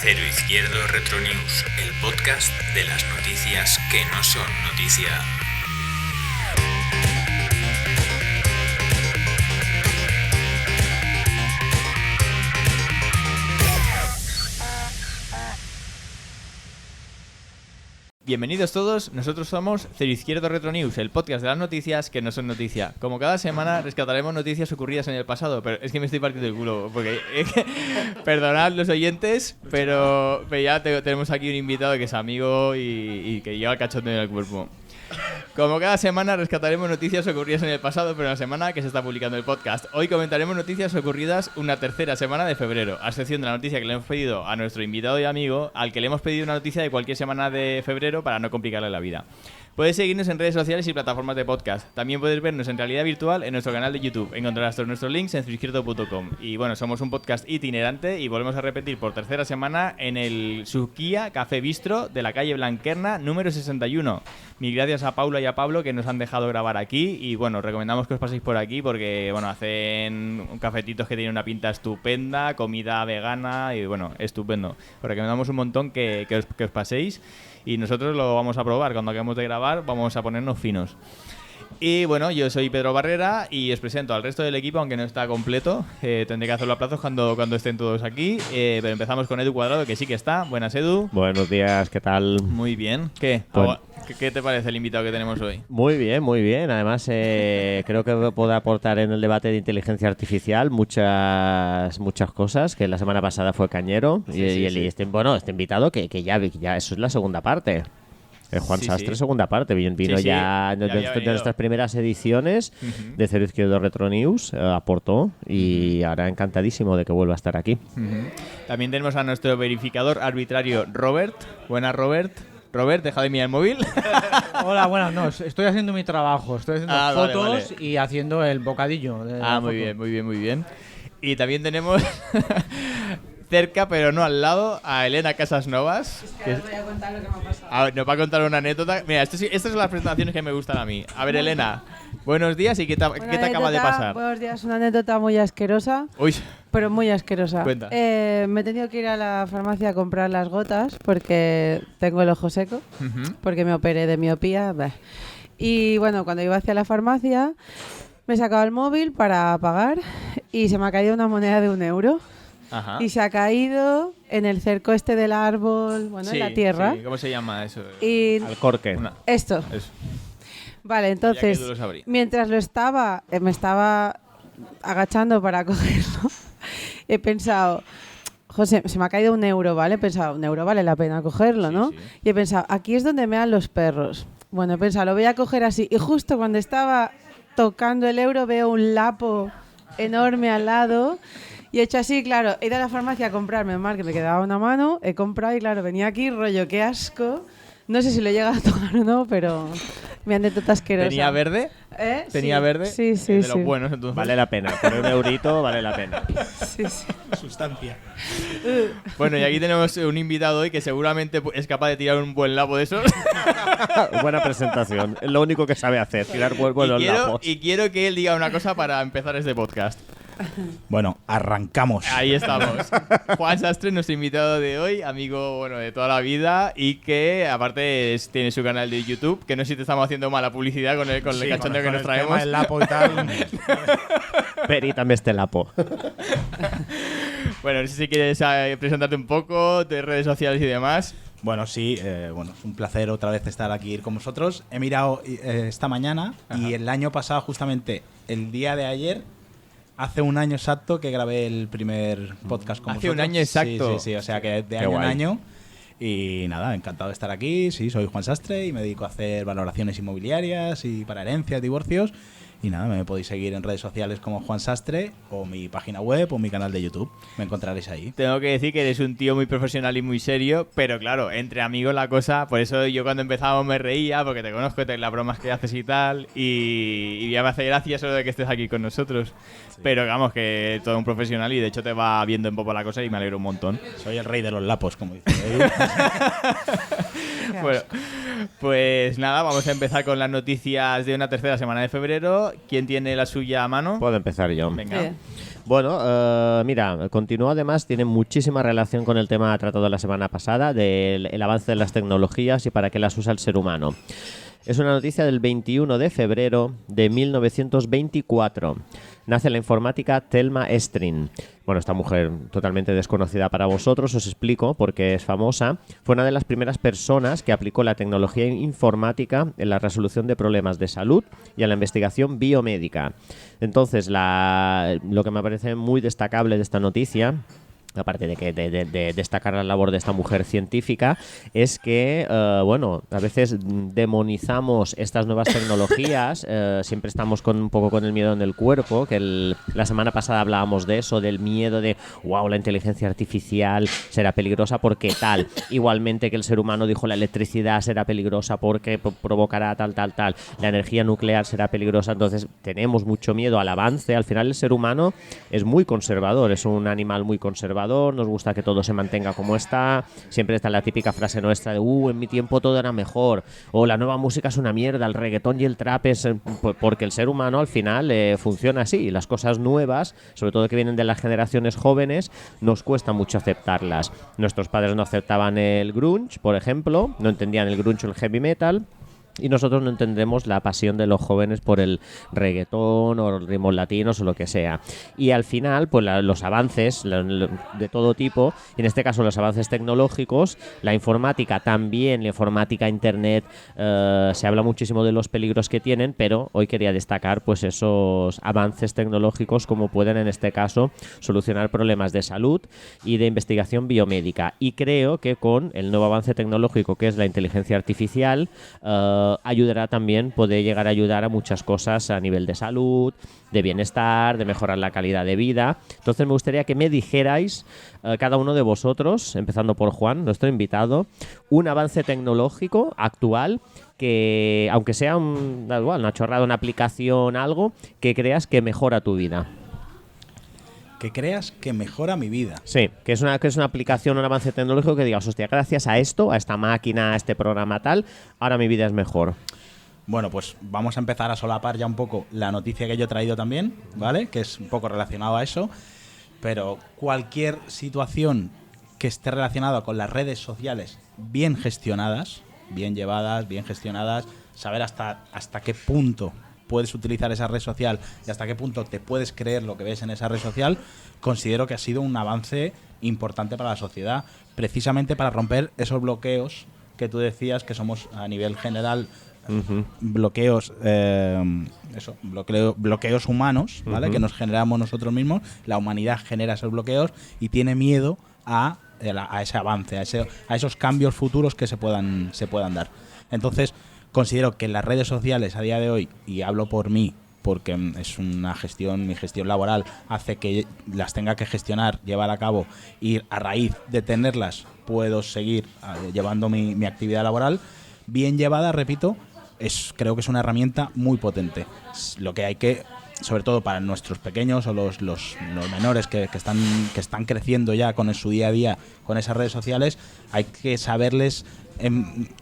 Cero Izquierdo Retro News, el podcast de las noticias que no son noticia. Bienvenidos todos, nosotros somos Cero Izquierdo Retro News, el podcast de las noticias que no son noticia. Como cada semana rescataremos noticias ocurridas en el pasado, pero es que me estoy partiendo el culo, porque perdonad los oyentes, pero ya tenemos aquí un invitado que es amigo y que lleva el cachondeo en el cuerpo. Como cada semana rescataremos noticias ocurridas en el pasado, pero en la semana que se está publicando el podcast. Hoy comentaremos noticias ocurridas una tercera semana de febrero, a excepción de la noticia que le hemos pedido a nuestro invitado y amigo, al que le hemos pedido una noticia de cualquier semana de febrero para no complicarle la vida. Puedes seguirnos en redes sociales y plataformas de podcast. También puedes vernos en realidad virtual en nuestro canal de YouTube. Encontrarás todos nuestros links en ceroizquierdo.com. Y bueno, somos un podcast itinerante y volvemos a repetir por tercera semana en el Suquía Café Bistro de la calle Blanquerna, número 61. Mil gracias a Paula y a Pablo que nos han dejado grabar aquí. Y bueno, recomendamos que os paséis por aquí porque bueno, hacen cafetitos que tienen una pinta estupenda, comida vegana y bueno, estupendo. Os recomendamos un montón que os paséis. Y nosotros lo vamos a probar. Cuando acabemos de grabar vamos a ponernos finos. Y bueno, yo soy Pedro Barrera y os presento al resto del equipo, aunque no está completo. Tendré que hacerlo a plazos cuando estén todos aquí. Pero empezamos con Edu Cuadrado, que sí que está. Buenas, Edu. Buenos días, ¿qué tal? Muy bien. ¿Qué te parece el invitado que tenemos hoy? Muy bien, muy bien. Además, creo que puede aportar en el debate de inteligencia artificial muchas cosas, que la semana pasada fue cañero. Sí. Este invitado que ya eso es la segunda parte. Juan Sastre, segunda parte. Vino ya de nuestras primeras ediciones de Cero Izquierdo Retro News, aportó y ahora encantadísimo de que vuelva a estar aquí. También tenemos a nuestro verificador arbitrario, Robert. Buenas, Robert. Robert, deja de mirar el móvil. Hola, buenas, no, estoy haciendo mi trabajo, estoy haciendo fotos vale. Y haciendo el bocadillo. Muy bien. Y también tenemos cerca, pero no al lado, a Elena Casasnovas. Es que ahora os voy a contar lo que me ha pasado. Nos va a contar una anécdota. Mira, estas son las presentaciones que me gustan a mí. A ver, Elena, buenos días y ¿qué te acaba de pasar? Buenos días, una anécdota muy asquerosa. Uy. Pero muy asquerosa. Cuenta. Me he tenido que ir a la farmacia a comprar las gotas porque tengo el ojo seco, porque me operé de miopía. Y bueno, cuando iba hacia la farmacia me sacaba el móvil para pagar y se me ha caído una moneda de 1 euro. Ajá. Y se ha caído en el cerco este del árbol, bueno, en la tierra. Sí. ¿Cómo se llama eso? Alcorque. Esto. Eso. Vale, entonces, mientras me estaba agachando para cogerlo, he pensado, José, se me ha caído 1 euro, ¿vale? He pensado, 1 euro vale la pena cogerlo, ¿no? Sí. Y he pensado, aquí es donde mean los perros. Bueno, he pensado, lo voy a coger así. Y justo cuando estaba tocando el euro veo un lapo enorme al lado. Y he hecho así, claro, he ido a la farmacia a comprarme mal, que me quedaba una mano, he comprado y claro, venía aquí, rollo, qué asco. No sé si lo he llegado a tocar o no, pero me anécdota asquerosa. ¿Tenía verde? ¿Tenía verde? Sí. De los buenos, entonces. Vale la pena, por 1 eurito vale la pena. Sí. Sustancia. Bueno, y aquí tenemos un invitado hoy que seguramente es capaz de tirar un buen lapo de esos. Buena presentación, es lo único que sabe hacer, tirar buenos lapos. Y quiero que él diga una cosa para empezar este podcast. Bueno, arrancamos. Ahí estamos. Juan Sastre, nuestro invitado de hoy, amigo bueno de toda la vida y que aparte tiene su canal de YouTube, que no sé si te estamos haciendo mala publicidad con el cachondeo que nos traemos. El lapo y tal. Pero y también este lapo. Bueno, no sé si quieres presentarte un poco, de redes sociales y demás. Bueno, sí, es un placer otra vez estar aquí con vosotros. He mirado esta mañana y el año pasado, justamente el día de ayer, hace 1 año exacto que grabé el primer podcast con vosotros. ¿Hace 1 año exacto? Sí, o sea que de año en año. Y nada, encantado de estar aquí. Sí, soy Juan Sastre y me dedico a hacer valoraciones inmobiliarias y para herencias, divorcios. Y nada, me podéis seguir en redes sociales como Juan Sastre o mi página web o mi canal de YouTube. Me encontraréis ahí. Tengo que decir que eres un tío muy profesional y muy serio, pero claro, entre amigos la cosa... Por eso yo cuando empezamos me reía, porque te conozco, las bromas que haces y tal, y ya me hace gracia eso de que estés aquí con nosotros. Sí. Pero vamos, que todo un profesional y de hecho te va viendo en poco la cosa y me alegro un montón. Soy el rey de los lapos, como dice. Bueno, pues nada, vamos a empezar con las noticias de una tercera semana de febrero ¿Quién tiene la suya a mano? Puedo empezar yo. Venga. Sí. Bueno, mira, continúa además, tiene muchísima relación con el tema tratado la semana pasada del el avance de las tecnologías y para qué las usa el ser humano. Es una noticia del 21 de febrero de 1924. Nace en la informática Thelma Estrin. Bueno, esta mujer totalmente desconocida para vosotros, os explico porque es famosa. Fue una de las primeras personas que aplicó la tecnología informática en la resolución de problemas de salud y en la investigación biomédica. Entonces, lo que me parece muy destacable de esta noticia, aparte de destacar la labor de esta mujer científica, es que, bueno, a veces demonizamos estas nuevas tecnologías, siempre estamos un poco con el miedo en el cuerpo, que la semana pasada hablábamos de eso, del miedo de, wow, la inteligencia artificial será peligrosa porque tal, igualmente que el ser humano dijo la electricidad será peligrosa porque provocará tal, la energía nuclear será peligrosa, entonces tenemos mucho miedo al avance. Al final el ser humano es muy conservador, es un animal muy conservador, nos gusta que todo se mantenga como está, siempre está la típica frase nuestra de en mi tiempo todo era mejor, o la nueva música es una mierda, el reggaetón y el trap es... porque el ser humano al final funciona así, las cosas nuevas, sobre todo que vienen de las generaciones jóvenes, nos cuesta mucho aceptarlas. Nuestros padres no aceptaban el grunge, por ejemplo, no entendían el grunge o el heavy metal, y nosotros no entendemos la pasión de los jóvenes por el reggaetón o los ritmos latinos o lo que sea. Y al final, pues los avances de todo tipo, y en este caso los avances tecnológicos, la informática también, la informática, internet, se habla muchísimo de los peligros que tienen, pero hoy quería destacar pues esos avances tecnológicos como pueden en este caso solucionar problemas de salud y de investigación biomédica. Y creo que con el nuevo avance tecnológico que es la inteligencia artificial, ayudará también, puede llegar a ayudar a muchas cosas a nivel de salud, de bienestar, de mejorar la calidad de vida. Entonces me gustaría que me dijerais, cada uno de vosotros, empezando por Juan, nuestro invitado, un avance tecnológico actual que, aunque sea una chorrada, una aplicación, algo, que creas que mejora tu vida. Que creas que mejora mi vida. Sí, que es una aplicación, un avance tecnológico que digas, hostia, gracias a esto, a esta máquina, a este programa tal, ahora mi vida es mejor. Bueno, pues vamos a empezar a solapar ya un poco la noticia que yo he traído también, ¿vale? Que es un poco relacionado a eso. Pero cualquier situación que esté relacionada con las redes sociales bien gestionadas, bien llevadas, bien gestionadas, saber hasta qué punto puedes utilizar esa red social y hasta qué punto te puedes creer lo que ves en esa red social, considero que ha sido un avance importante para la sociedad, precisamente para romper esos bloqueos que tú decías que somos a nivel general, bloqueos bloqueos humanos, ¿vale? Que nos generamos nosotros mismos. La humanidad genera esos bloqueos y tiene miedo a ese avance, a esos cambios futuros que se puedan dar. Entonces considero que las redes sociales a día de hoy, y hablo por mí, porque es mi gestión laboral hace que las tenga que gestionar, llevar a cabo, y a raíz de tenerlas puedo seguir llevando mi actividad laboral, bien llevada, repito, creo que es una herramienta muy potente. Lo que hay que, sobre todo para nuestros pequeños o los menores que están creciendo ya con su día a día con esas redes sociales, hay que saberles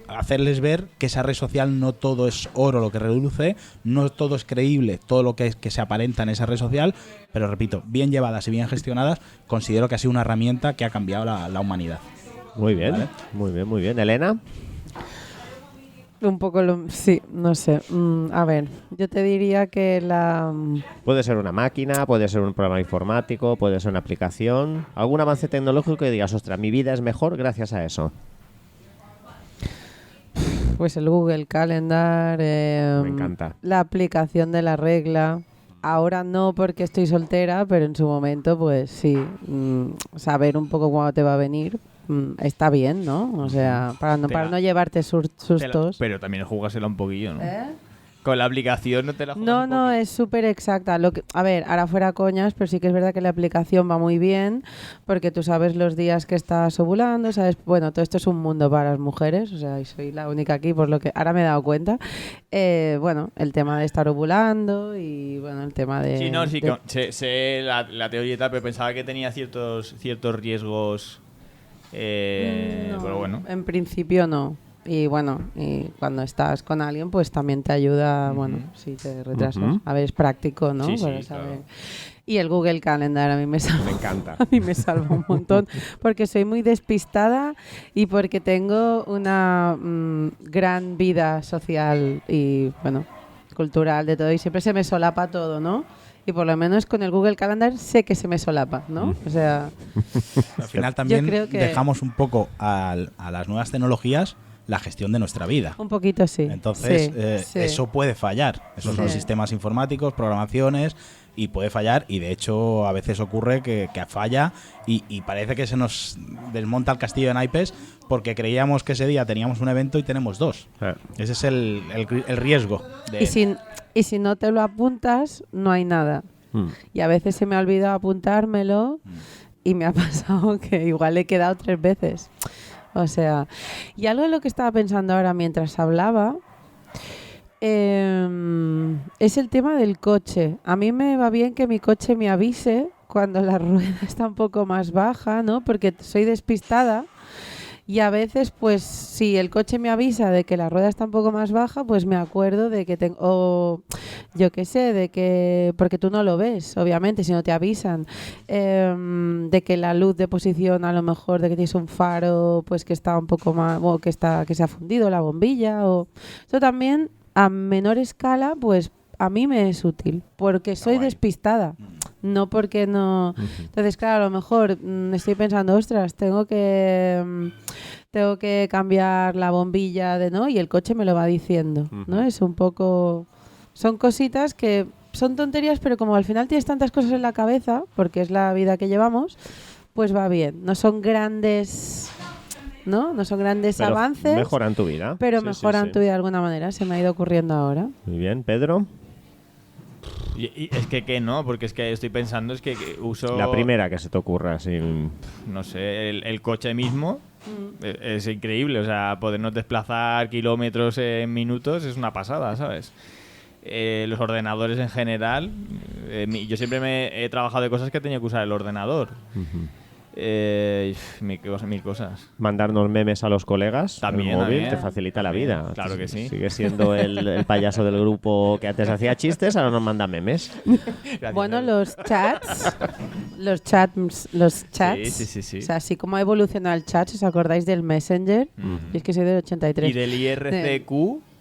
hacerles ver que esa red social no todo es oro lo que reluce, no todo es creíble todo lo que se aparenta en esa red social, pero repito, bien llevadas y bien gestionadas, considero que ha sido una herramienta que ha cambiado la humanidad. Muy bien, ¿vale? Muy bien. ¿Elena? Un poco sí, no sé. A ver, yo te diría que Puede ser una máquina, puede ser un programa informático, puede ser una aplicación, algún avance tecnológico que digas, ostras, mi vida es mejor gracias a eso. Pues el Google Calendar, Me encanta. la aplicación de la regla. Ahora no porque estoy soltera, pero en su momento pues sí, saber un poco cuándo te va a venir está bien, ¿no? O sea, para no llevarte sustos. Pero también jugársela un poquillo, ¿no? Con la aplicación no te la juegas un No, es súper exacta. A ver, ahora fuera coñas, pero sí que es verdad que la aplicación va muy bien porque tú sabes los días que estás ovulando, sabes, bueno, todo esto es un mundo para las mujeres, o sea, y soy la única aquí por lo que ahora me he dado cuenta. Bueno, el tema de estar ovulando y, bueno, el tema de... Sí, no, sí, sé la teoría y tal, pero pensaba que tenía ciertos riesgos, no, pero bueno. en principio no. Y bueno, y cuando estás con alguien, pues también te ayuda, bueno, si te retrasas. A ver, es práctico, ¿no? Sí, sí, Para claro. saber. Y el Google Calendar a mí me salva. Me encanta. A mí me salva un montón porque soy muy despistada y porque tengo una gran vida social y, bueno, cultural de todo y siempre se me solapa todo, ¿no? Y por lo menos con el Google Calendar sé que se me solapa, ¿no? O sea, Al final también creo que- dejamos un poco a las nuevas tecnologías la gestión de nuestra vida. un poquito sí. Entonces, Sí, sí. eso puede fallar. Esos son Sí. sistemas informáticos, programaciones, y puede fallar. Y de hecho, a veces ocurre que falla y parece que se nos desmonta el castillo de naipes porque creíamos que ese día teníamos un evento y tenemos dos. Ese es el riesgo. Y si no te lo apuntas, no hay nada. Y a veces se me ha olvidado apuntármelo y me ha pasado que igual he quedado 3 veces. O sea, y algo de lo que estaba pensando ahora mientras hablaba es el tema del coche. A mí me va bien que mi coche me avise cuando la rueda está un poco más baja, ¿no? Porque soy despistada. Y a veces, pues, si el coche me avisa de que la rueda está un poco más baja, pues me acuerdo de que tengo, o yo qué sé, de que, porque tú no lo ves, obviamente, si no te avisan, de que la luz de posición, a lo mejor, de que tienes un faro, pues que está un poco más, o que se ha fundido la bombilla, o esto también, a menor escala, pues a mí me es útil, porque soy despistada. No porque no... Entonces, claro, a lo mejor estoy pensando, ostras, tengo que cambiar la bombilla ¿no? Y el coche me lo va diciendo, ¿no? Es un poco... Son cositas que son tonterías, pero como al final tienes tantas cosas en la cabeza, porque es la vida que llevamos, pues va bien. No son grandes... ¿no? No son grandes Pero avances. mejoran tu vida. Pero Sí, mejoran sí. tu vida de alguna manera. Se me ha ido ocurriendo ahora. Muy bien, Pedro. Y es que no, porque es que estoy pensando, es que uso... La primera que se te ocurra, sí. No sé, el coche mismo es increíble. O sea, podernos desplazar kilómetros en minutos es una pasada, ¿sabes? Los ordenadores en general, yo siempre me he trabajado de cosas que tenía que usar el ordenador. Mil cosas. Mandarnos memes a los colegas. También, el móvil también. te facilita la vida. Claro que sí. Sigue siendo el payaso del grupo que antes hacía chistes, ahora nos manda memes. Gracias, Bueno, Edu. los chats. Sí. O sea, así como ha evolucionado el chat, si os acordáis del Messenger, y es que soy del 83. Y del IRCQ,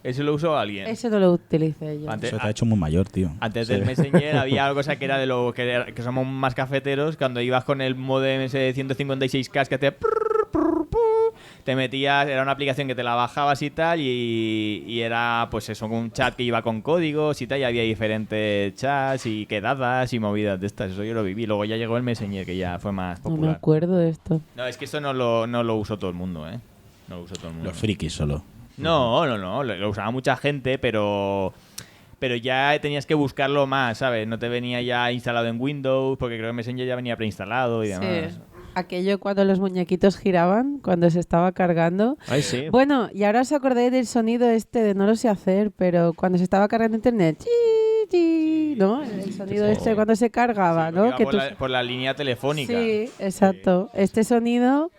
¿eso lo usó alguien? Ese no lo utilicé yo. Antes, Eso te ha hecho muy mayor, tío. Antes del Messenger había algo cosa que era de lo que somos más cafeteros, cuando ibas con el modem ese de 156K que hacía te metías, era una aplicación que te la bajabas y tal, y era pues eso, un chat que iba con códigos y tal, y había diferentes chats y quedadas y movidas de estas. Eso yo lo viví. Luego ya llegó el Messenger, que ya fue más No me popular. acuerdo de esto. No, es que eso no lo usó todo el mundo, ¿eh? No lo usó todo el mundo. Los frikis solo. No, lo usaba mucha gente, pero ya tenías que buscarlo más, ¿sabes? No te venía ya instalado en Windows, porque creo que Messenger ya venía preinstalado y demás. Sí. Aquello cuando los muñequitos giraban, cuando se estaba cargando. Ay, sí. Bueno, y ahora os acordáis del sonido este de no lo sé hacer, pero cuando se estaba cargando internet, chi, chi, ¿no? El sonido este cuando se cargaba, Sí, ¿no? porque Que iba por la línea telefónica. Sí, exacto. Este sonido,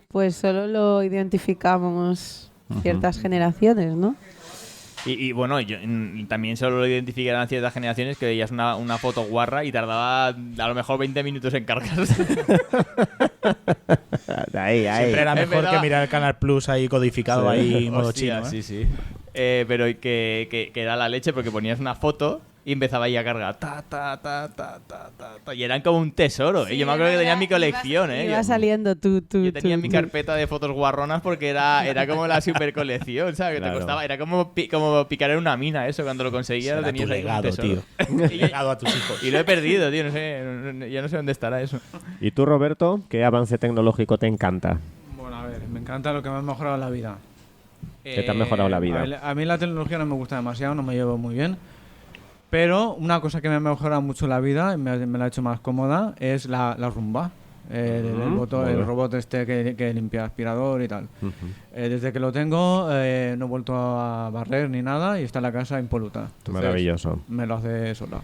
pues solo lo identificamos ciertas generaciones, ¿no? Y bueno, yo también solo lo identificaban ciertas generaciones que veías una foto guarra y tardaba a lo mejor 20 minutos en cargarse. Ahí. Siempre era mejor Empezaba- que mirar el Canal Plus ahí codificado, Sí. ahí modo Hostia, chino. ¿eh? Sí. Pero que era la leche porque ponías una foto y empezaba ahí a cargar. Y eran como un tesoro. ¿eh? Yo me acuerdo que tenía mi colección. Iba saliendo tú. Yo tenía mi carpeta de fotos guarronas porque era como la super colección, ¿sabes? Que Claro. te costaba, era como picar en una mina eso, cuando lo conseguías Será lo tenías tu ahí como un legado, tesoro. tío. Legado a tus hijos. Y lo he perdido, tío, no sé, ya no sé dónde estará eso. ¿Y tú, Roberto, qué avance tecnológico te encanta? Bueno, a ver, me encanta lo que me ha mejorado la vida. ¿Qué te ha mejorado la vida? A mí la tecnología no me gusta demasiado, no me llevo muy bien. Pero una cosa que me ha mejorado mucho la vida y me la ha hecho más cómoda es la rumba. El robot este que limpia aspirador y tal. Desde que lo tengo no he vuelto a barrer ni nada y está la casa impoluta. Entonces, Maravilloso. me lo hace sola.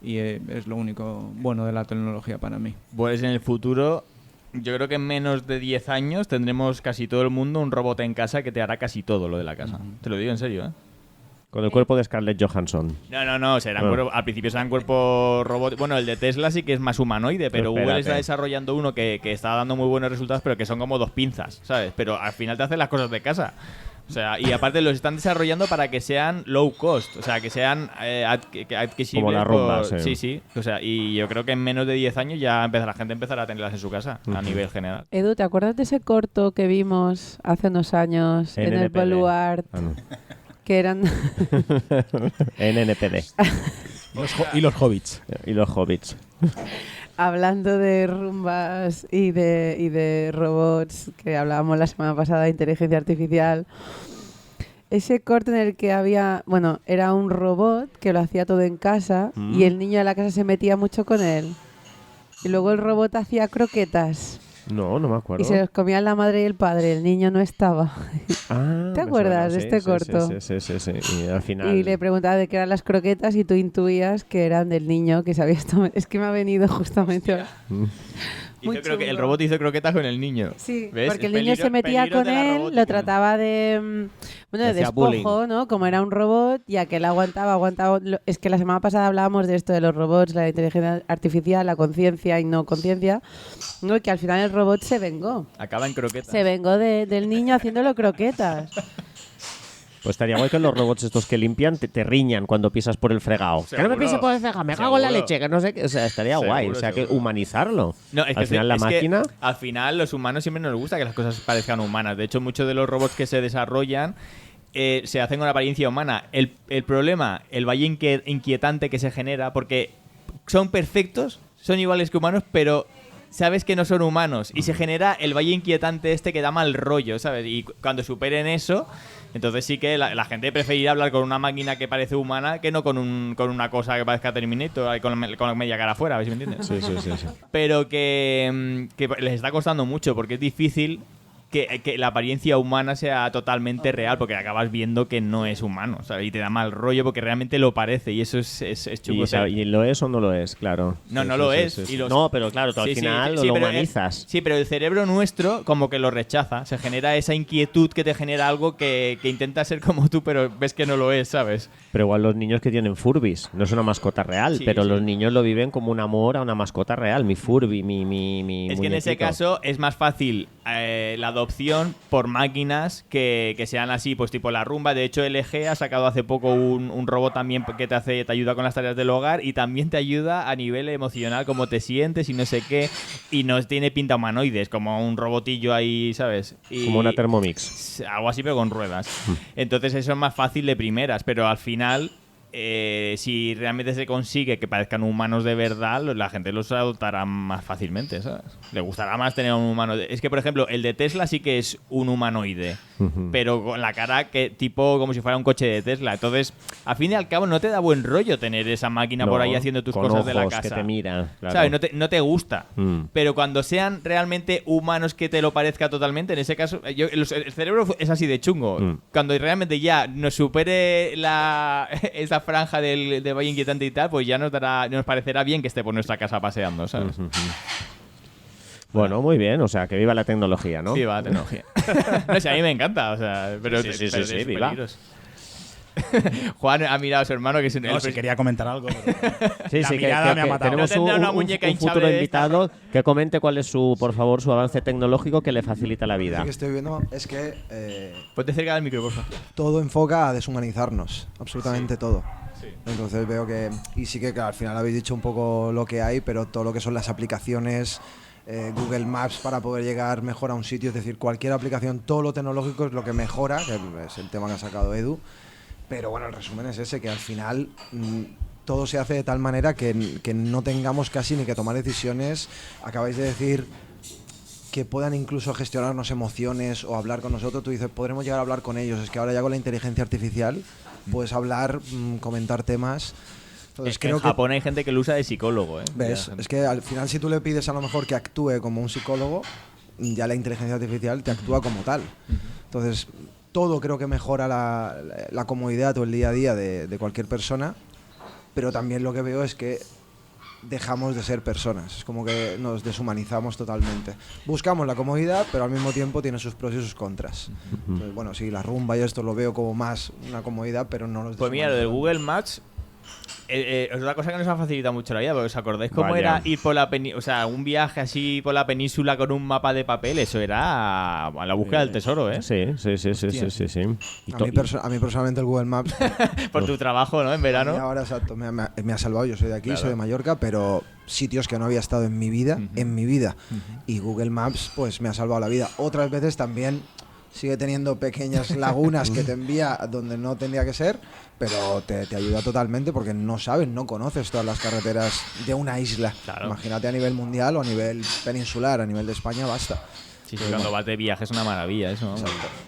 Y es lo único bueno de la tecnología para mí. Pues en el futuro yo creo que en menos de 10 años tendremos casi todo el mundo un robot en casa que te hará casi todo lo de la casa. Te lo digo en serio, ¿eh? Con el cuerpo de Scarlett Johansson. No, al principio serán cuerpos robot. Bueno, el de Tesla sí que es más humanoide, pero Google está desarrollando uno que está dando muy buenos resultados, pero que son como 2 pinzas, ¿sabes? Pero al final te hacen las cosas de casa. O sea, y aparte los están desarrollando para que sean low cost, o sea, que sean adquisibles. Como la rumba, sí. Sí. O sea, y yo creo que en menos de 10 años ya la gente empezará a tenerlas en su casa, a nivel general. Edu, ¿te acuerdas de ese corto que vimos hace unos años en el Baluart? No. Que eran... NNPD. Y los hobbits. Y los hobbits. Hablando de rumbas y de robots, que hablábamos la semana pasada de inteligencia artificial, ese corto en el que había, bueno, era un robot que lo hacía todo en casa y el niño de la casa se metía mucho con él. Y luego el robot hacía croquetas. No me acuerdo. Y se los comían la madre y el padre, el niño no estaba. ¿Te acuerdas de este corto? Sí. Y al final... Y le preguntaba de qué eran las croquetas y tú intuías que eran del niño que sabías tomar. Es que me ha venido justamente ahora. Muy Creo que el chulo. robot hizo croquetas con el niño. Sí, ¿ves? porque el Es niño se metía peligros con de la él, robótica. lo trataba de de Hacía despojo, bullying. ¿no? Como era un robot y aquel aguantaba. Es que la semana pasada hablábamos de esto de los robots, la inteligencia artificial, la conciencia y no conciencia, ¿no? Y que al final el robot se vengó. Acaba en croquetas. Se vengó del niño haciéndolo croquetas. Pues estaría guay que los robots estos que limpian te riñan cuando pisas por el fregado. Que no me Seguro. pises por el fregado, me cago en la Seguro. leche, que no sé qué. O sea, estaría Seguro, guay. O sea, que seguro. humanizarlo. No, es al que final la es que máquina... al final los humanos siempre nos gusta que las cosas parezcan humanas. De hecho, muchos de los robots que se desarrollan se hacen con apariencia humana. El problema, el valle inquietante que se genera, porque son perfectos, son iguales que humanos, pero sabes que no son humanos. Y se genera el valle inquietante este que da mal rollo, ¿sabes? Y cuando superen eso, entonces sí que la gente preferirá hablar con una máquina que parece humana que no con una cosa que parezca Terminator, ahí con la media cara afuera, ¿ves? ¿Me entiendes? Sí. Pero que les está costando mucho porque es difícil que la apariencia humana sea totalmente real, porque acabas viendo que no es humano, ¿sabes? Y te da mal rollo porque realmente lo parece y eso es chungo. ¿Y lo es o no lo es? Claro. No, Sí, no sí, lo sí, es. sí, sí. Y los- No, pero claro, tú al Sí, final sí, lo pero humanizas. sí, pero el cerebro nuestro como que lo rechaza. Se genera esa inquietud que te genera algo que intenta ser como tú, pero ves que no lo es, ¿sabes? Pero igual los niños que tienen Furbis, no es una mascota real, Sí, pero sí. los niños lo viven como un amor a una mascota real. Mi Furby, mi Es que en ese muñequito. caso es más fácil la adopción por máquinas que sean así, pues tipo la rumba. De hecho, LG ha sacado hace poco un robot también que te ayuda con las tareas del hogar y también te ayuda a nivel emocional, cómo te sientes y no sé qué. Y no tiene pinta humanoide, es como un robotillo ahí, ¿sabes? Y Como una Thermomix. algo así, pero con ruedas. Entonces eso es más fácil de primeras, pero al final... si realmente se consigue que parezcan humanos de verdad, la gente los adoptará más fácilmente, ¿sabes? Le gustará más tener un humano. Es que, por ejemplo, el de Tesla sí que es un humanoide, pero con la cara que tipo como si fuera un coche de Tesla. Entonces, al fin y al cabo, no te da buen rollo tener esa máquina por ahí haciendo tus con cosas de la ojos casa. que te miran, claro. ¿Sabes? No te gusta. Mm. Pero cuando sean realmente humanos que te lo parezca totalmente, en ese caso, el cerebro es así de chungo. Mm. Cuando realmente ya nos supere esa franja del valle inquietante y tal, pues ya nos parecerá bien que esté por nuestra casa paseando, ¿sabes? Bueno, muy bien, o sea, que viva la tecnología, ¿no? Viva la tecnología. No sé, a mí me encanta, o sea, pero, Sí, sí, pero sí, es viva. peligroso. Juan ha mirado a su hermano que es No, si quería comentar algo. Pero... Sí, La sí, mirada me ha matado. tenemos No tendrá una muñeca un hinchable futuro de esta, invitado que comente cuál es por favor, su avance tecnológico que le facilita la vida. Lo que estoy viendo es que Ponte cerca del micro, por favor. todo enfoca a deshumanizarnos, absolutamente todo. Entonces veo que, y sí que al final habéis dicho un poco lo que hay, pero todo lo que son las aplicaciones, Google Maps para poder llegar mejor a un sitio, es decir, cualquier aplicación, todo lo tecnológico es lo que mejora, que es el tema que ha sacado Edu. Pero bueno, el resumen es ese, que al final todo se hace de tal manera que no tengamos casi ni que tomar decisiones. Acabáis de decir que puedan incluso gestionarnos emociones o hablar con nosotros. Tú dices, podremos llegar a hablar con ellos. Es que ahora ya con la inteligencia artificial puedes hablar, comentar temas. Entonces, En Japón hay gente que lo usa de psicólogo, ¿eh? ¿Ves? Es que al final si tú le pides a lo mejor que actúe como un psicólogo, ya la inteligencia artificial te actúa como tal. Entonces, todo creo que mejora la comodidad o el día a día de cualquier persona, pero también lo que veo es que dejamos de ser personas. Es como que nos deshumanizamos totalmente. Buscamos la comodidad, pero al mismo tiempo tiene sus pros y sus contras. Entonces, bueno, sí, la rumba y esto lo veo como más una comodidad, pero no nos Pues mira, lo del Google Maps es una cosa que nos ha facilitado mucho la vida, porque ¿os acordáis cómo Vaya. era ir por la península? O sea, un viaje así por la península con un mapa de papel, eso era a la búsqueda del tesoro, ¿eh? Sí. Y A mí personalmente el Google Maps Por tu trabajo, ¿no? En verano. ahora exacto, me ha salvado. Yo soy de aquí, soy de Mallorca, pero sitios que no había estado en mi vida, y Google Maps pues me ha salvado la vida. Otras veces también sigue teniendo pequeñas lagunas que te envía donde no tendría que ser, pero te ayuda totalmente porque no sabes, no conoces todas las carreteras de una isla. Claro. Imagínate a nivel mundial o a nivel peninsular, a nivel de España, basta. Sí, cuando vas de viaje es una maravilla eso, ¿no?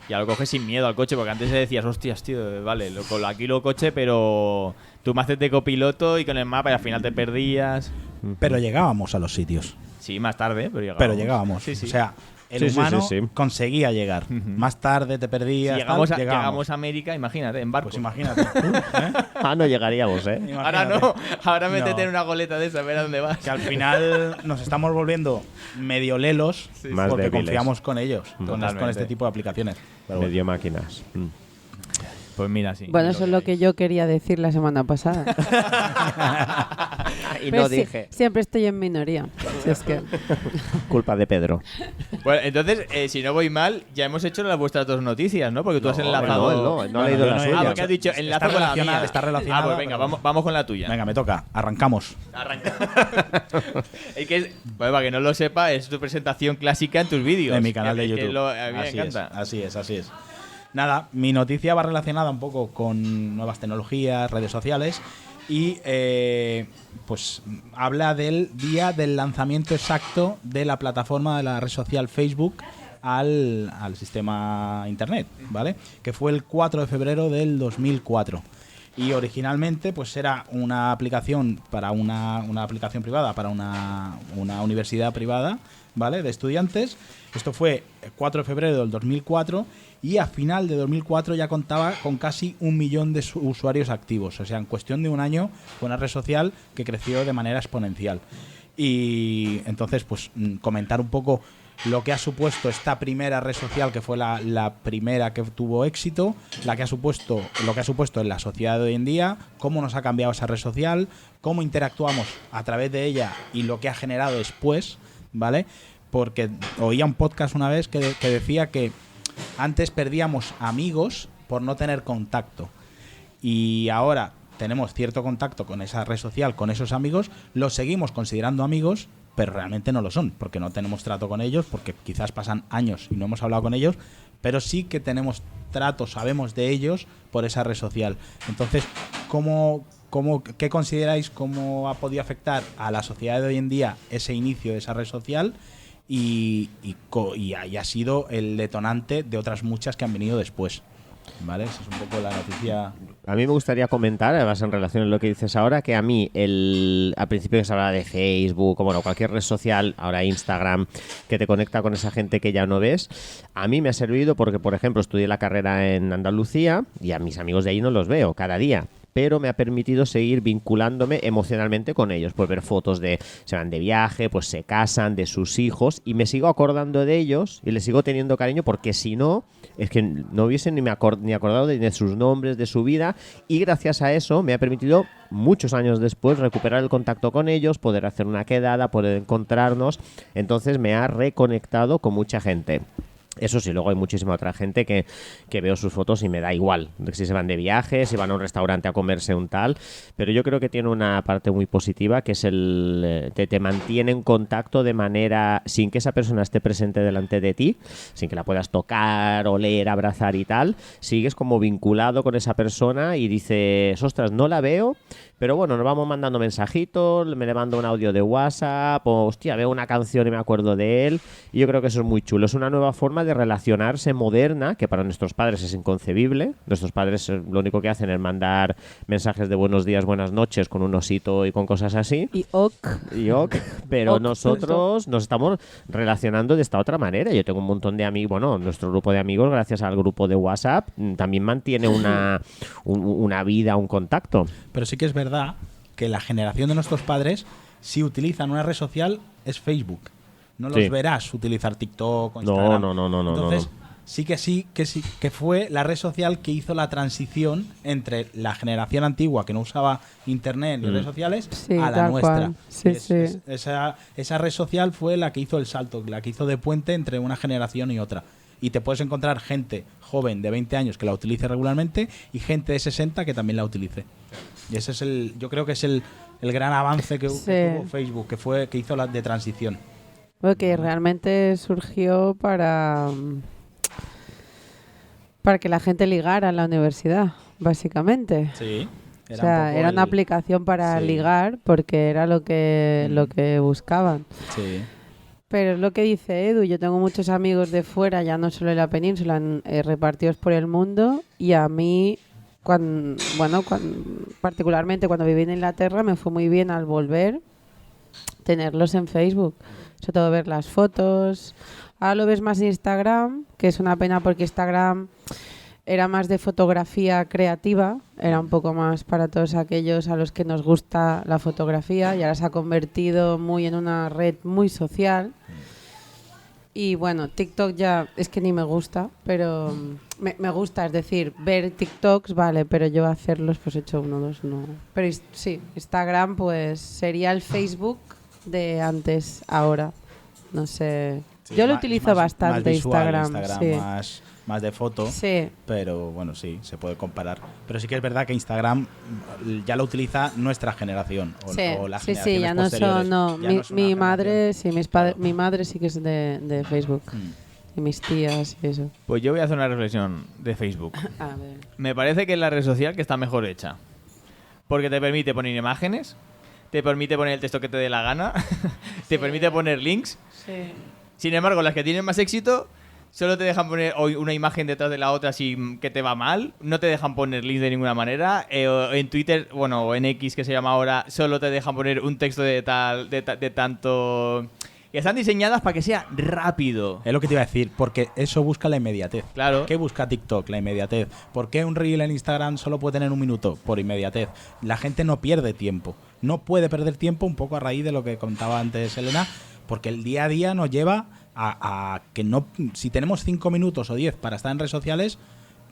Ya lo coges sin miedo al coche, porque antes decías, hostias, tío, vale, aquí lo coche, pero tú me haces de copiloto y con el mapa y al final te perdías. Pero llegábamos a los sitios. Sí, más tarde, Pero llegábamos. Sí, sí. O sea, el humano sí. conseguía llegar. Más tarde te perdías. Si llegamos a América, imagínate, en barco. Pues imagínate. ¿eh? no llegaríamos, ¿eh? Ahora Imagínate. no, ahora métete No. en una goleta de esa, a ver a dónde vas. Que al final nos estamos volviendo medio lelos Más porque débiles. confiamos con ellos, con Totalmente. este tipo de aplicaciones. Pero bueno. Medio máquinas. Pues mira, sí. Bueno, eso es lo que yo quería decir la semana pasada. Y Pero no sí, dije. siempre estoy en minoría. Si es que... Culpa de Pedro. Bueno, entonces, si no voy mal, ya hemos hecho las vuestras dos noticias, ¿no? Porque tú has enlazado... No ha leído yo la no he suya. Ah, porque has dicho, Está enlaza con la relacionada, mía. está relacionada, Ah, pues venga, pero- vamos con la tuya. Venga, me toca. Arrancamos. Arranca. Es que, bueno, para que no lo sepa, es tu presentación clásica en tus vídeos. En mi canal de Que YouTube. a mí me Así encanta. así es. Nada, mi noticia va relacionada un poco con nuevas tecnologías, redes sociales y pues habla del día del lanzamiento exacto de la plataforma de la red social Facebook al sistema internet, ¿vale? Que fue el 4 de febrero del 2004. Y originalmente pues era una aplicación para una aplicación privada para una universidad privada, ¿vale? De estudiantes. Esto fue el 4 de febrero del 2004 y a final de 2004 ya contaba con casi 1 millón de usuarios activos. O sea, en cuestión de un año fue una red social que creció de manera exponencial. Y entonces, pues comentar un poco lo que ha supuesto esta primera red social, que fue la primera que tuvo éxito, lo que ha supuesto en la sociedad de hoy en día, cómo nos ha cambiado esa red social, cómo interactuamos a través de ella y lo que ha generado después, ¿vale? Porque oía un podcast una vez que decía que antes perdíamos amigos por no tener contacto y ahora tenemos cierto contacto con esa red social, con esos amigos, los seguimos considerando amigos, pero realmente no lo son, porque no tenemos trato con ellos, porque quizás pasan años y no hemos hablado con ellos, pero sí que tenemos trato, sabemos de ellos por esa red social. Entonces, ¿qué consideráis cómo ha podido afectar a la sociedad de hoy en día ese inicio de esa red social? Y ha sido el detonante de otras muchas que han venido después. ¿Vale? Esa es un poco la noticia. A mí me gustaría comentar, además en relación a lo que dices ahora, que a mí al principio que se hablaba de Facebook, o bueno, cualquier red social, ahora Instagram, que te conecta con esa gente que ya no ves, a mí me ha servido porque, por ejemplo, estudié la carrera en Andalucía y a mis amigos de ahí no los veo cada día. Pero me ha permitido seguir vinculándome emocionalmente con ellos, pues ver fotos de se van de viaje, pues se casan, de sus hijos, y me sigo acordando de ellos y les sigo teniendo cariño, porque si no, es que no hubiesen ni acordado de sus nombres, de su vida, y gracias a eso me ha permitido muchos años después recuperar el contacto con ellos, poder hacer una quedada, poder encontrarnos. Entonces me ha reconectado con mucha gente. Eso sí, luego hay muchísima otra gente que veo sus fotos y me da igual si se van de viaje, si van a un restaurante a comerse un tal, pero yo creo que tiene una parte muy positiva, que es te mantiene en contacto de manera sin que esa persona esté presente delante de ti, sin que la puedas tocar, oler, abrazar y tal. Sigues como vinculado con esa persona y dices, ostras, no la veo, pero bueno, nos vamos mandando mensajitos, me le mando un audio de WhatsApp, o hostia, veo una canción y me acuerdo de él, y yo creo que eso es muy chulo. Es una nueva forma de relacionarse moderna, que para nuestros padres es inconcebible. Nuestros padres lo único que hacen es mandar mensajes de buenos días, buenas noches, con un osito y con cosas así. Y ok. Pero Ok, nosotros nos estamos relacionando de esta otra manera. Yo tengo un montón de amigos, bueno, nuestro grupo de amigos, gracias al grupo de WhatsApp, también mantiene una vida, un contacto. Pero sí que es verdad que la generación de nuestros padres si utilizan una red social es Facebook. No los Sí. verás utilizar TikTok o No, Instagram. no. Entonces, sí que fue la red social que hizo la transición entre la generación antigua que no usaba internet ni redes sociales Sí, a la tal nuestra. cual. Sí, sí. Esa red social fue la que hizo el salto, la que hizo de puente entre una generación y otra. Y te puedes encontrar gente joven de 20 años que la utilice regularmente y gente de 60 que también la utilice. Y ese es yo creo que es el gran avance que tuvo Facebook, que hizo la de transición. Porque realmente surgió para que la gente ligara en la universidad, básicamente. Sí. O sea, era una aplicación para Sí. ligar porque era lo que buscaban. Sí. Pero es lo que dice Edu, yo tengo muchos amigos de fuera, ya no solo en la península, repartidos por el mundo, y a mí, particularmente cuando viví en Inglaterra, me fue muy bien al volver tenerlos en Facebook, sobre todo ver las fotos. Ahora lo ves más en Instagram, que es una pena porque Instagram era más de fotografía creativa, era un poco más para todos aquellos a los que nos gusta la fotografía, y ahora se ha convertido muy en una red muy social. Y bueno, TikTok ya es que ni me gusta, pero me gusta, es decir, ver TikToks, vale, pero yo hacerlos pues he hecho 1 o 2, no. Pero sí, Instagram pues sería el Facebook de antes, ahora, no sé. Sí, yo lo más- utilizo más bastante, visual, Instagram, sí. más de foto, Sí. pero bueno, sí, se puede comparar. Pero sí que es verdad que Instagram ya lo utiliza nuestra generación o, Sí, o las sí, generaciones ya no posteriores. son, no. Ya Mi, no es una mi madre, generación. sí, Claro. mi madre sí que es de Facebook. Mm. Y mis tías y eso. Pues yo voy a hacer una reflexión de Facebook. A ver. Me parece que es la red social que está mejor hecha. Porque te permite poner imágenes, te permite poner el texto que te dé la gana, te permite poner links. Sí. Sin embargo, las que tienen más éxito solo te dejan poner una imagen detrás de la otra si que te va mal. No te dejan poner links de ninguna manera. O en Twitter, bueno, o en X que se llama ahora, solo te dejan poner un texto de tanto... Y están diseñadas para que sea rápido. Es lo que te iba a decir, porque eso busca la inmediatez. Claro. ¿Qué busca TikTok? La inmediatez. ¿Por qué un reel en Instagram solo puede tener 1 minuto? Por inmediatez. La gente no pierde tiempo. No puede perder tiempo, un poco a raíz de lo que contaba antes Elena, porque el día a día nos lleva a que no... Si tenemos 5 minutos o 10 para estar en redes sociales,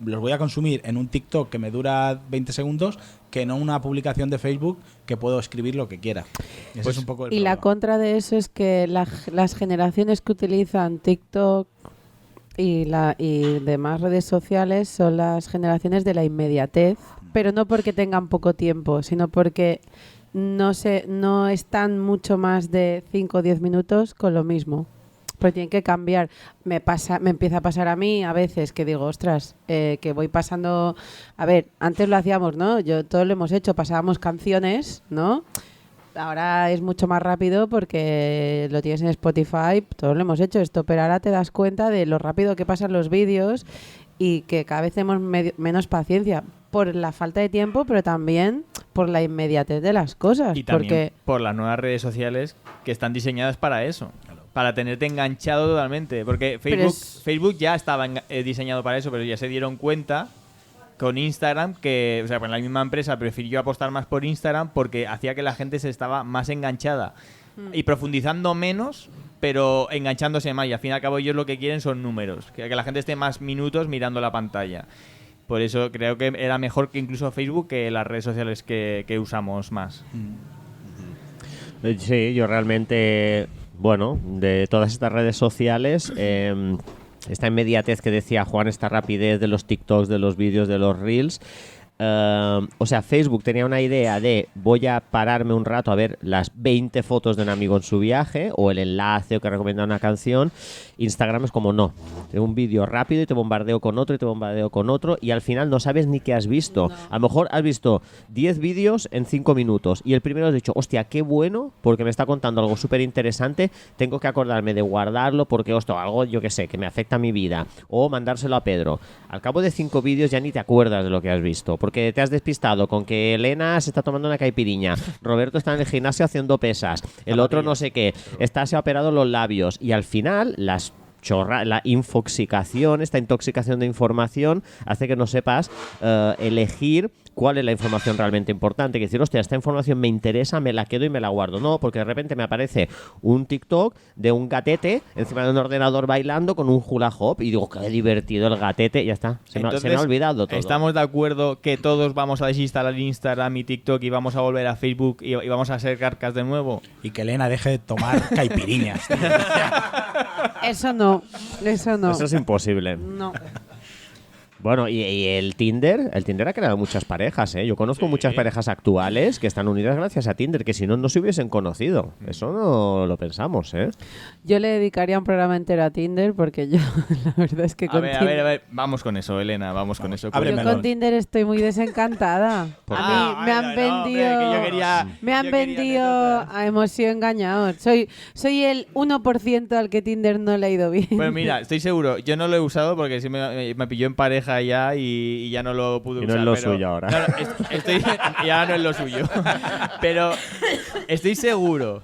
los voy a consumir en un TikTok que me dura 20 segundos que no una publicación de Facebook que puedo escribir lo que quiera. Ese es un poco el Y la problema. contra de eso es que las generaciones que utilizan TikTok y demás redes sociales son las generaciones de la inmediatez, pero no porque tengan poco tiempo, sino porque no están mucho más de 5 o 10 minutos con lo mismo. Pero tienen que cambiar. Me empieza a pasar a mí a veces que digo, ostras, que voy pasando... A ver, antes lo hacíamos, ¿no? Todos lo hemos hecho, pasábamos canciones, ¿no? Ahora es mucho más rápido porque lo tienes en Spotify, todos lo hemos hecho esto, pero ahora te das cuenta de lo rápido que pasan los vídeos y que cada vez tenemos menos paciencia por la falta de tiempo, pero también por la inmediatez de las cosas. Y también porque por las nuevas redes sociales que están diseñadas para eso. Para tenerte enganchado totalmente. Porque Facebook ya estaba diseñado para eso, pero ya se dieron cuenta con Instagram que, o sea, pues la misma empresa prefirió apostar más por Instagram porque hacía que la gente se estaba más enganchada y profundizando menos, pero enganchándose más. Y al fin y al cabo ellos lo que quieren son números, que la gente esté más minutos mirando la pantalla. Por eso creo que era mejor que incluso Facebook que las redes sociales que usamos más. Sí, yo realmente, bueno, de todas estas redes sociales, esta inmediatez que decía Juan, esta rapidez de los TikToks, de los vídeos, de los Reels, o sea, Facebook tenía una idea de voy a pararme un rato a ver las 20 fotos de un amigo en su viaje o el enlace o que recomienda una canción. Instagram es como no, tengo un vídeo rápido y te bombardeo con otro y te bombardeo con otro y al final no sabes ni qué has visto. No. A lo mejor has visto 10 vídeos en 5 minutos y el primero has dicho, hostia, qué bueno, porque me está contando algo súper interesante, tengo que acordarme de guardarlo porque, hostia, algo, yo que sé, que me afecta a mi vida, o mandárselo a Pedro. Al cabo de 5 vídeos ya ni te acuerdas de lo que has visto, porque te has despistado con que Elena se está tomando una caipiriña, Roberto está en el gimnasio haciendo pesas, el otro no sé qué, se ha operado los labios y al final las la infoxicación, esta intoxicación de información hace que no sepas elegir cuál es la información realmente importante. Que decir, hostia, esta información me interesa, me la quedo y me la guardo. No, porque de repente me aparece un TikTok de un gatete encima de un ordenador bailando con un hula hop y digo, qué divertido el gatete, ya está. Se me ha olvidado todo. ¿Estamos de acuerdo que todos vamos a desinstalar Instagram y TikTok y vamos a volver a Facebook y vamos a ser carcas de nuevo? Y que Elena deje de tomar caipiriñas. Tío. Eso no. Eso es imposible. No. Bueno, y el Tinder ha creado muchas parejas, ¿eh? Yo conozco muchas parejas actuales que están unidas gracias a Tinder, que si no, no se hubiesen conocido. Eso no lo pensamos, ¿eh? Yo le dedicaría un programa entero a Tinder porque yo, la verdad es que A ver, vamos con eso, Elena, vamos con eso. Yo con Tinder estoy muy desencantada. A mí me han vendido a emoción engañado. Soy el 1% al que Tinder no le ha ido bien. Pues mira, estoy seguro, yo no lo he usado porque sí me pilló en pareja ya y ya no lo pude usar. Y no es lo suyo ahora. No, ya no es lo suyo. Pero estoy seguro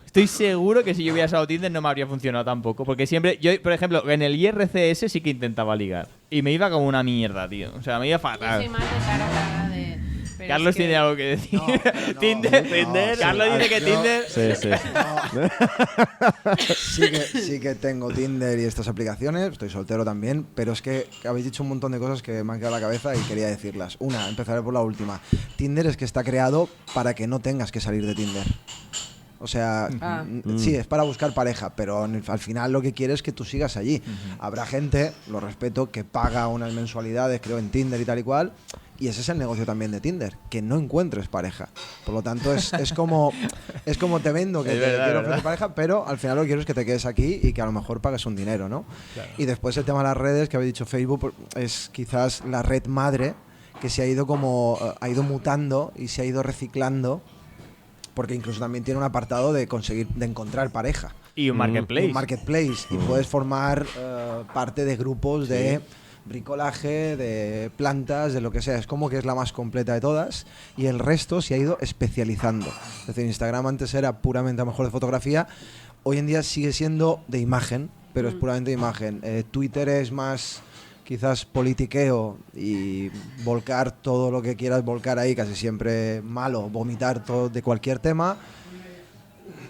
que si yo hubiera usado Tinder no me habría funcionado tampoco. Porque siempre, yo, por ejemplo, en el IRCS sí que intentaba ligar. Y me iba como una mierda, tío. O sea, me iba fatal. Yo soy más de cara a cara de... Carlos tiene algo que decir. Tinder. Carlos dice que Tinder. Sí que tengo Tinder y estas aplicaciones. Estoy soltero también. Pero es que habéis dicho un montón de cosas que me han quedado en la cabeza y quería decirlas. Una, empezaré por la última. Tinder es que está creado para que no tengas que salir de Tinder. O sea, sí, es para buscar pareja, pero al final lo que quieres es que tú sigas allí. Habrá gente, lo respeto, que paga unas mensualidades, creo, en Tinder y tal y cual, y ese es el negocio también de Tinder, que no encuentres pareja. Por lo tanto, es como te vendo que quiero ofrecer pareja, pero al final lo que quiero es que te quedes aquí y que a lo mejor pagues un dinero, ¿no? Claro. Y después el tema de las redes, que habéis dicho, Facebook es quizás la red madre que se ha ido ha ido mutando y se ha ido reciclando, porque incluso también tiene un apartado de encontrar pareja. Y un marketplace. Un marketplace. Y puedes formar parte de grupos de bricolaje, de plantas, de lo que sea. Es como que es la más completa de todas. Y el resto se ha ido especializando. Es decir, Instagram antes era puramente a lo mejor de fotografía. Hoy en día sigue siendo de imagen, pero es puramente de imagen. Twitter es más... quizás politiqueo y volcar todo lo que quieras volcar ahí, casi siempre malo, vomitar todo de cualquier tema.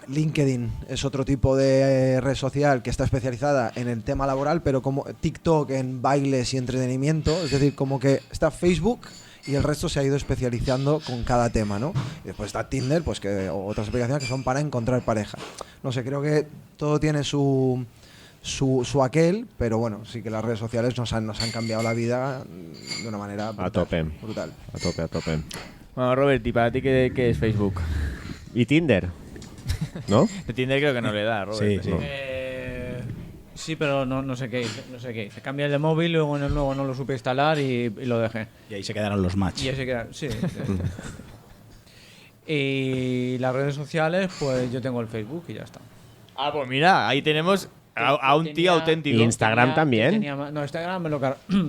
LinkedIn es otro tipo de red social que está especializada en el tema laboral, pero como TikTok en bailes y entretenimiento, es decir, como que está Facebook y el resto se ha ido especializando con cada tema, ¿no? Y después está Tinder, pues que otras aplicaciones que son para encontrar pareja. No sé, creo que todo tiene su aquel, pero bueno, sí que las redes sociales nos han cambiado la vida de una manera brutal. A tope. Bueno, Robert, ¿y para ti qué es Facebook? ¿Y Tinder? ¿No? De Tinder creo que no le da, Robert. Sí. ¿No? Sí, pero no sé qué hice. Cambié el de móvil, luego en el nuevo no lo supe instalar y lo dejé. Y ahí se quedaron los match. Y ahí se quedaron, sí. Y las redes sociales, pues yo tengo el Facebook y ya está. Ah, pues mira, ahí tenemos a un tío auténtico. ¿Y Instagram también? No, Instagram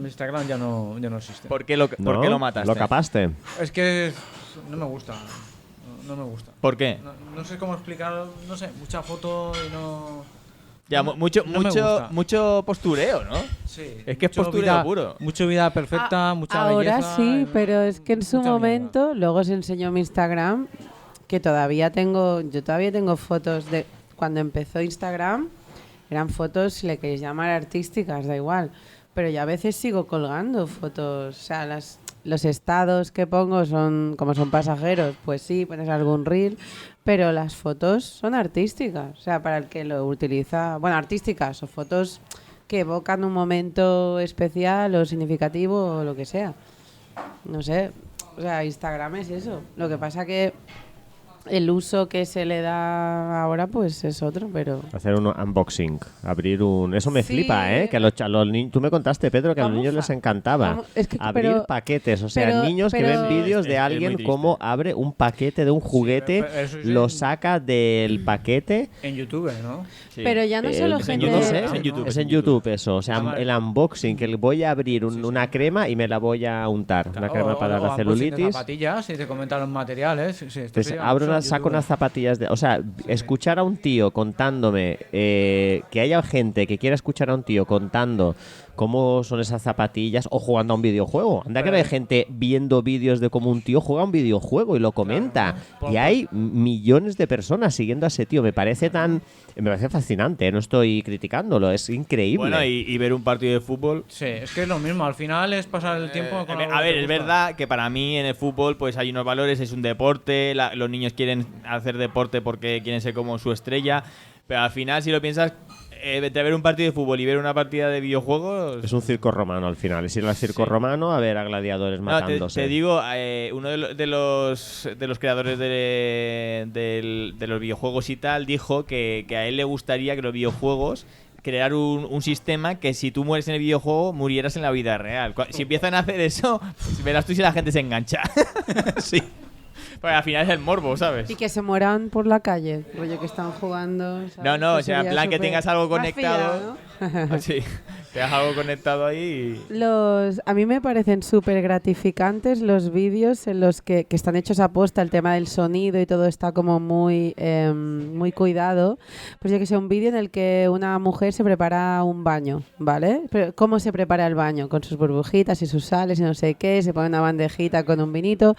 Instagram ya no existe. ¿Por qué lo mataste? ¿Lo capaste? Es que no me gusta. No me gusta. ¿Por qué? No sé cómo explicarlo. No sé, mucha foto y no... Ya, no mucho postureo, ¿no? Sí. Es que es postureo puro. Mucha vida perfecta, mucha ahora belleza. Ahora sí, pero es que en su momento, luego os enseñó mi Instagram, que yo todavía tengo fotos de cuando empezó Instagram. Eran fotos, si le queréis llamar artísticas, da igual. Pero yo a veces sigo colgando fotos. O sea, los estados que pongo son pasajeros, pues sí, pones algún reel. Pero las fotos son artísticas. O sea, para el que lo utiliza... Bueno, artísticas o fotos que evocan un momento especial o significativo o lo que sea. No sé. O sea, Instagram es eso. Lo que pasa que... el uso que se le da ahora pues es otro, pero... Hacer un unboxing, abrir un... Eso me flipa, ¿eh? Que a los niños... Tú me contaste, Pedro, que a los niños les encantaba abrir paquetes. O sea, niños que ven vídeos de alguien cómo abre un paquete de un juguete, lo saca del paquete... En YouTube, ¿no? Sí. Pero ya no solo gente... Yo no sé, es en YouTube eso. O sea, el unboxing, que voy a abrir una crema y me la voy a untar. Una crema para la celulitis. De zapatillas, y te comentan los materiales. Entonces, abro una saco unas zapatillas de... O sea, escuchar a un tío contándome... que haya gente que quiera escuchar a un tío contando cómo son esas zapatillas o jugando a un videojuego. Anda que no hay gente viendo vídeos de cómo un tío juega a un videojuego y lo comenta. Y hay millones de personas siguiendo a ese tío. Me parece fascinante, no estoy criticándolo, es increíble. Bueno, y ver un partido de fútbol. Sí, es que es lo mismo. Al final es pasar el tiempo con algo A ver, que te es gusta. verdad que para mí en el fútbol pues hay unos valores, es un deporte, los niños quieren hacer deporte porque quieren ser como su estrella, pero al final si lo piensas, entre ver un partido de fútbol y ver una partida de videojuegos... Es un circo romano al final. Es ir al circo romano a ver a gladiadores matándose. Te digo, uno de los creadores de los videojuegos y tal dijo que a él le gustaría que los videojuegos crear un sistema que si tú mueres en el videojuego, murieras en la vida real. Si empiezan a hacer eso, verás tú si la gente se engancha. Sí. Porque al final es el morbo, ¿sabes? Y que se mueran por la calle, rollo que están jugando. ¿sabes? No, Que o sea, en sería plan que súper tengas algo conectado. mafia, ¿no? Sí, tengas algo conectado ahí y... A mí me parecen súper gratificantes los vídeos en los que están hechos a posta, el tema del sonido y todo está como muy cuidado. Pues yo que sé, un vídeo en el que una mujer se prepara un baño, ¿vale? Pero ¿cómo se prepara el baño? Con sus burbujitas y sus sales y no sé qué, se pone una bandejita con un vinito.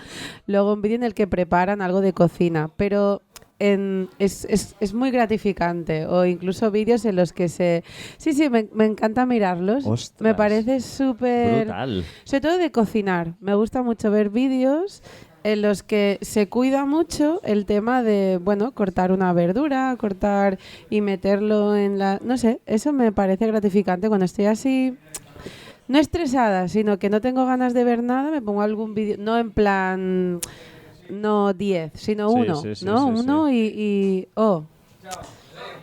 Luego un vídeo en el que preparan algo de cocina, pero... es muy gratificante. O incluso vídeos en los que se... Sí, me encanta mirarlos. Ostras. Me parece súper... Brutal. Sobre todo de cocinar. Me gusta mucho ver vídeos en los que se cuida mucho el tema de, bueno, cortar una verdura, cortar y meterlo en la... No sé, eso me parece gratificante cuando estoy así... No estresada, sino que no tengo ganas de ver nada, me pongo algún vídeo... No en plan... No 10, sino Sí, uno, sí, ¿no? sí, Uno y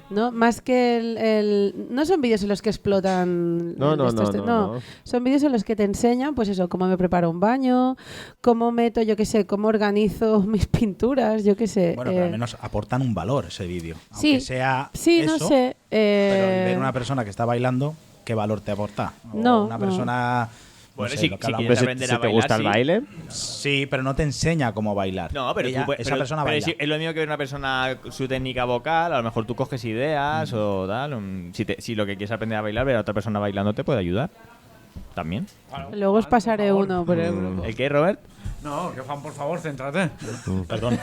¿no? Más que no son vídeos en los que explotan... No. Son vídeos en los que te enseñan, pues eso, cómo me preparo un baño, cómo meto, yo qué sé, cómo organizo mis pinturas, yo qué sé. Bueno, pero al menos aportan un valor ese vídeo. Sí, Aunque sea sí, eso, no sé. pero al ver una persona que está bailando, ¿qué valor te aporta? O No, una no. persona... Bueno, no sé, si lo que quieres hablamos. aprender a ¿te bailar, gusta el sí. baile? Sí, pero no te enseña cómo bailar. No, pero esa persona pero baila. sí, es lo mismo que ver una persona su técnica vocal, a lo mejor tú coges ideas o tal. Si lo que quieres aprender a bailar, ver a otra persona bailando te puede ayudar. También. Luego os pasaré uno por el grupo. ¿El qué, Robert? No, que Juan, por favor, céntrate. Perdón.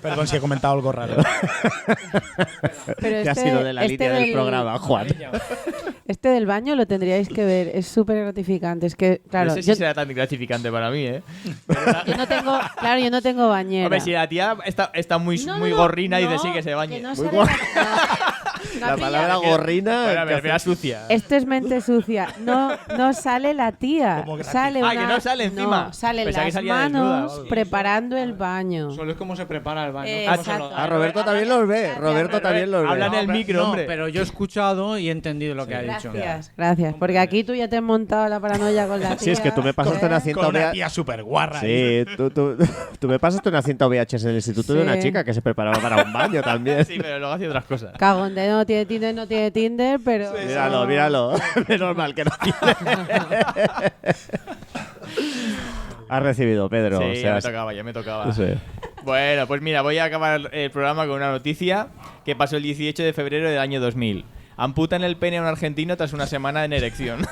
Perdón si he comentado algo raro. Pero ¿Qué ha sido de la línea del del- programa, Juan? Este del baño lo tendríais que ver, es súper gratificante. Es que, claro, no sé si será tan gratificante para mí, ¿eh? yo no tengo bañera. Hombre, si la tía está muy, No, muy no, gorrina, no, dice sí que se bañe. no Muy sale guar- No La pilla. palabra gorrina... Bueno, que me vea sucia. Esto es mente sucia. No sale la tía. Como gratis. Sale Ah, una, que no sale encima. No, salen Pensaba que las salía desnuda o manos algo. preparando el baño. Solo es cómo se prepara el baño. Exacto. cómo se lo da. Ah, Roberto también los ve. Roberto también los ve. Habla en el pero- micro, hombre. pero yo he escuchado y he entendido lo que ha dicho. Gracias. Porque aquí tú ya te has montado la paranoia con la tía. Sí, es que tú me pasaste una cinta Con una VHS. tía súper guarra. Sí, tú me pasaste una cinta VHS en el instituto de una Sí. chica que se preparaba para un baño también. Sí, pero luego hacía otras cosas. Cagón de no tiene Tinder, pero... Míralo. Menos mal que no tiene. Has recibido, Pedro. Sí, o sea, ya me tocaba. sí. Bueno, pues mira, voy a acabar el programa con una noticia que pasó el 18 de febrero del año 2000. Amputan el pene a un argentino tras una semana en erección.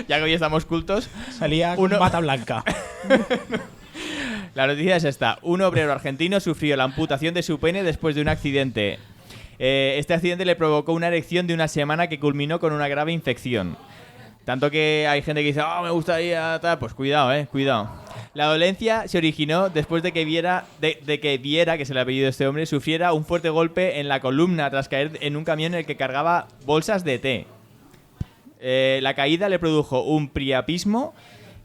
Ya que hoy estamos cultos. Salía con bata blanca. La noticia es esta. Un obrero argentino sufrió la amputación de su pene después de un accidente. Este accidente le provocó una erección de una semana que culminó con una grave infección. Tanto que hay gente que dice, me gustaría tal. Pues cuidado, cuidado. La dolencia se originó después de que viera, que es el apellido de este hombre, sufriera un fuerte golpe en la columna tras caer en un camión en el que cargaba bolsas de té. La caída le produjo un priapismo,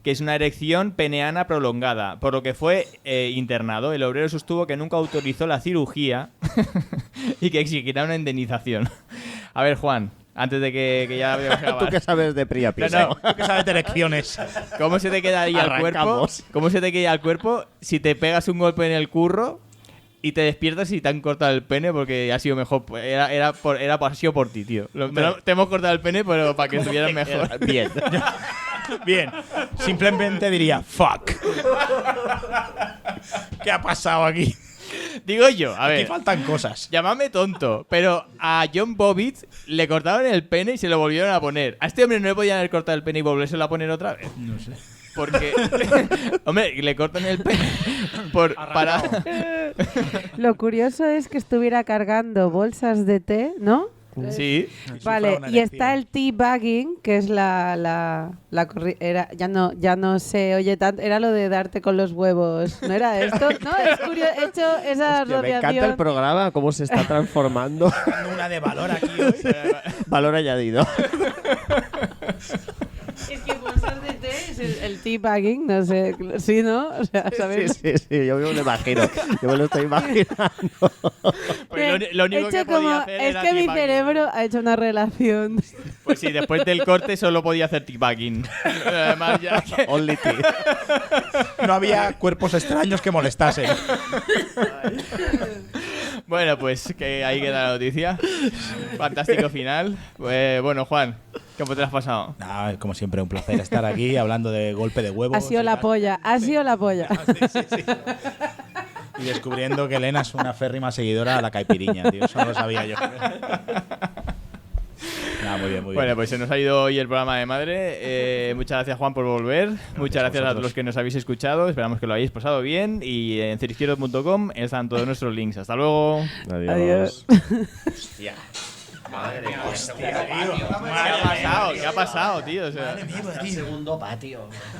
que es una erección peneana prolongada, por lo que fue internado. El obrero sostuvo que nunca autorizó la cirugía y que exigirá una indemnización. A ver, Juan, antes de que ya vayamos a ¿Tú acabar. qué sabes de priapismo? No, ¿Tú qué sabes de erecciones? ¿Cómo se te queda ahí al cuerpo? Arrancamos. ¿Cómo se te queda al cuerpo si te pegas un golpe en el curro y te despiertas y te han cortado el pene porque ha sido mejor? Ha sido por ti, tío. Te hemos cortado el pene, pero para que estuvieras mejor. Bien. Bien, simplemente diría fuck. ¿Qué ha pasado aquí? Digo yo, a Aquí ver. faltan cosas. Llámame tonto, pero a John Bobbitt le cortaron el pene y se lo volvieron a poner. A este hombre no le podían haber cortado el pene y volvérselo a poner otra vez. No sé. Porque, hombre, le cortan el pene para... Lo curioso es que estuviera cargando bolsas de té, ¿no? Sí. Vale, y está el teabagging, que es la era ya no se oye tanto, era lo de darte con los huevos, ¿no era esto? No, es curioso, he hecho esa Hostia, me encanta el asociación. programa, cómo se está transformando. Una de valor aquí hoy. Valor añadido. Es que bolsas de té es el teabagging, no sé, ¿sí, no? O sea, ¿sabes? Sí, yo me lo imagino. Yo me lo estoy imaginando. Pues lo único He que hecho podía como, hacer es era que mi teabagging. cerebro ha hecho una relación. Pues sí, después del corte solo podía hacer teabagging. Además, ya que... Only tea. No había cuerpos extraños que molestasen. Bueno, pues que ahí queda la noticia. Fantástico final. Bueno, Juan, ¿cómo te lo has pasado? Nada, como siempre, un placer estar aquí hablando de golpe de huevos. Ha sido y la tal. polla, ha sido la polla. Sí. Y descubriendo que Elena es una férrima seguidora a la caipiriña, tío. Eso no lo sabía yo. Nada, muy bien, muy bien. Bueno, pues se nos ha ido hoy el programa de Madre. Muchas gracias, Juan, por volver. Muchas gracias a vosotros. los que nos habéis escuchado. Esperamos que lo hayáis pasado bien. Y en cerizquierdo.com están todos nuestros links. Hasta luego. Adiós. ¿Qué ha pasado? ¿Qué ha pasado, tío? O sea, Segundo patio.